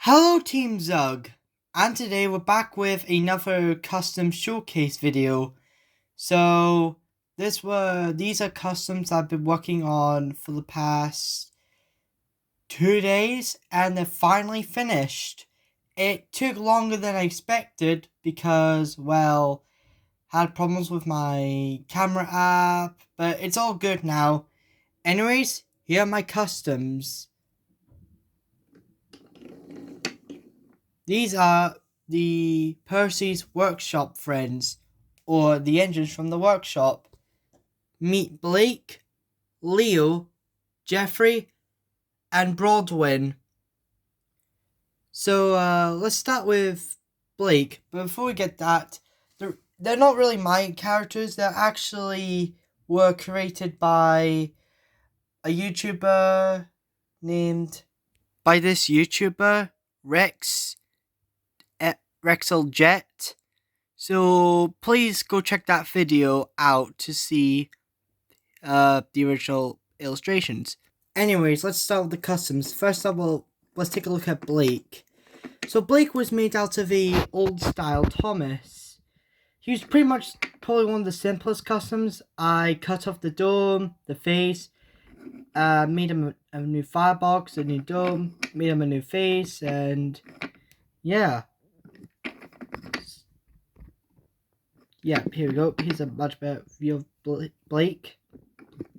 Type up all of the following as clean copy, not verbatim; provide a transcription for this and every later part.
Hello Team Zug, and today we're back with another custom showcase video. So these are customs I've been working on for the past 2 days, and they're finally finished. It took longer than I expected because, well, had problems with my camera app, but it's all good now. Anyways, here are my customs. These are the Percy's workshop friends, or the engines from the workshop. Meet Blake, Leo, Geoffrey, and Broadwin. So let's start with Blake. But before we get that, they're not really my characters. They actually were created by a YouTuber named by this YouTuber Rexel Jet. So please go check that video out to see the original illustrations. Anyways, let's start with the customs. First of all, let's take a look at Blake. So Blake was made out of a old style Thomas. He was pretty much probably one of the simplest customs. I cut off the dome, the face, made him a new firebox, a new dome, made him a new face, and yeah. Yeah, here we go. Here's a much better view of Blake.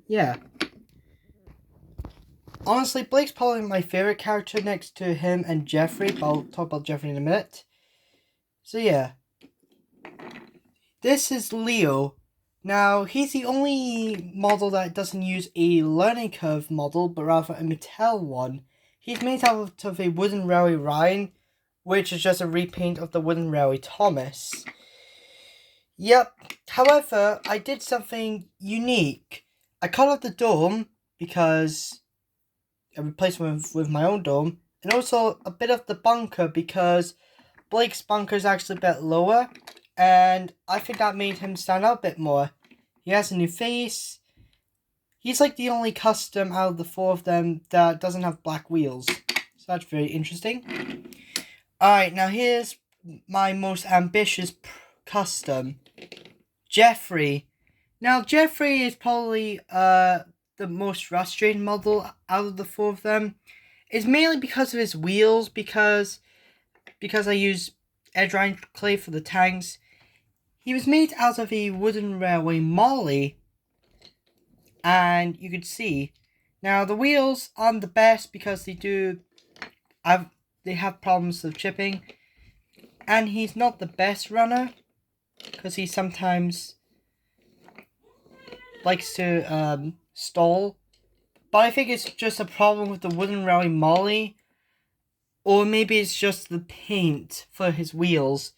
Yeah. Honestly, Blake's probably my favorite character next to him and Geoffrey, but I'll talk about Geoffrey in a minute. So yeah. This is Leo. Now, he's the only model that doesn't use a learning curve model, but rather a Mattel one. He's made out of a wooden railway Ryan, which is just a repaint of the wooden railway Thomas. Yep, however, I did something unique. I cut off the dome because I replaced it with my own dome, and also a bit of the bunker because Blake's bunker is actually a bit lower, and I think that made him stand out a bit more. He has a new face. He's like the only custom out of the four of them that doesn't have black wheels, so that's very interesting. Alright, now here's my most ambitious custom. Geoffrey. Now, Geoffrey is probably the most frustrating model out of the four of them. It's mainly because of his wheels, because I use edge-line clay for the tanks. He was made out of a wooden railway molly, and you could see. Now, the wheels aren't the best because they have problems of chipping, and he's not the best runner because he sometimes likes to stall. But I think it's just a problem with the wooden railway molly, or maybe it's just the paint for his wheels.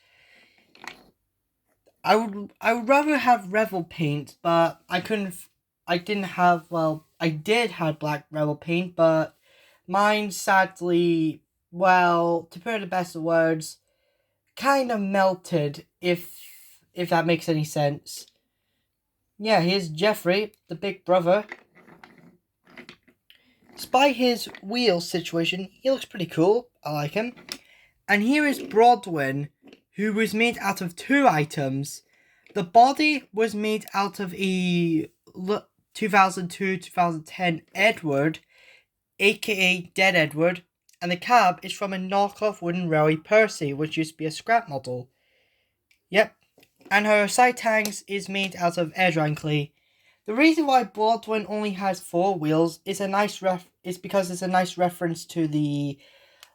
I would rather have Revel paint, but I did have black Revel paint, but mine sadly, well, to put it in the best of words, kind of melted, if that makes any sense. Yeah, here's Geoffrey, the big brother. Despite his wheel situation, he looks pretty cool. I like him. And here is Broadwin, who was made out of two items. The body was made out of a 2002-2010 Edward, aka Dead Edward, and the cab is from a knockoff wooden railway Percy, which used to be a scrap model. Yep. And her side tanks is made out of edge-line clay. The reason why Broadwin only has 4 wheels is because it's a nice reference to the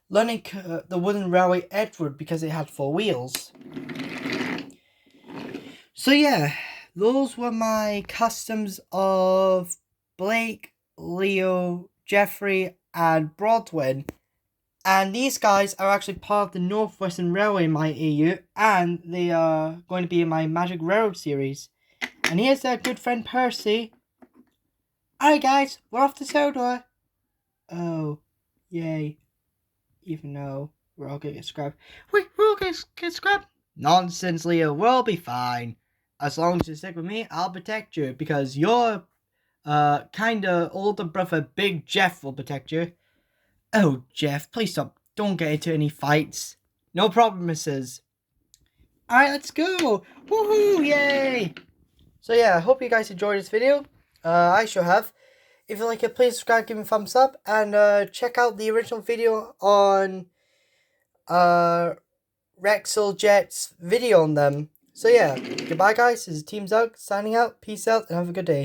wooden railway Edward, because it had 4 wheels. So yeah, those were my customs of Blake, Leo, Geoffrey, and Broadwin. And these guys are actually part of the Northwestern Railway in my AU, and they are going to be in my Magic Railroad series. And here's their good friend Percy. Alright guys, we're off to Sodor. Oh, yay. Even though we're all gonna get scrapped. Wait, we're all gonna get scrapped? Nonsense, Leo, we'll be fine. As long as you stick with me, I'll protect you, because your kinda older brother, Big Jeff, will protect you. Oh, Jeff, please stop. Don't get into any fights. No promises. Alright, let's go. Woohoo! Yay! So yeah, I hope you guys enjoyed this video. I sure have. If you like it, please subscribe, give me a thumbs up, and check out the original video on Rexel Jet's video on them. So yeah, goodbye guys, this is Team Zug signing out, peace out, and have a good day.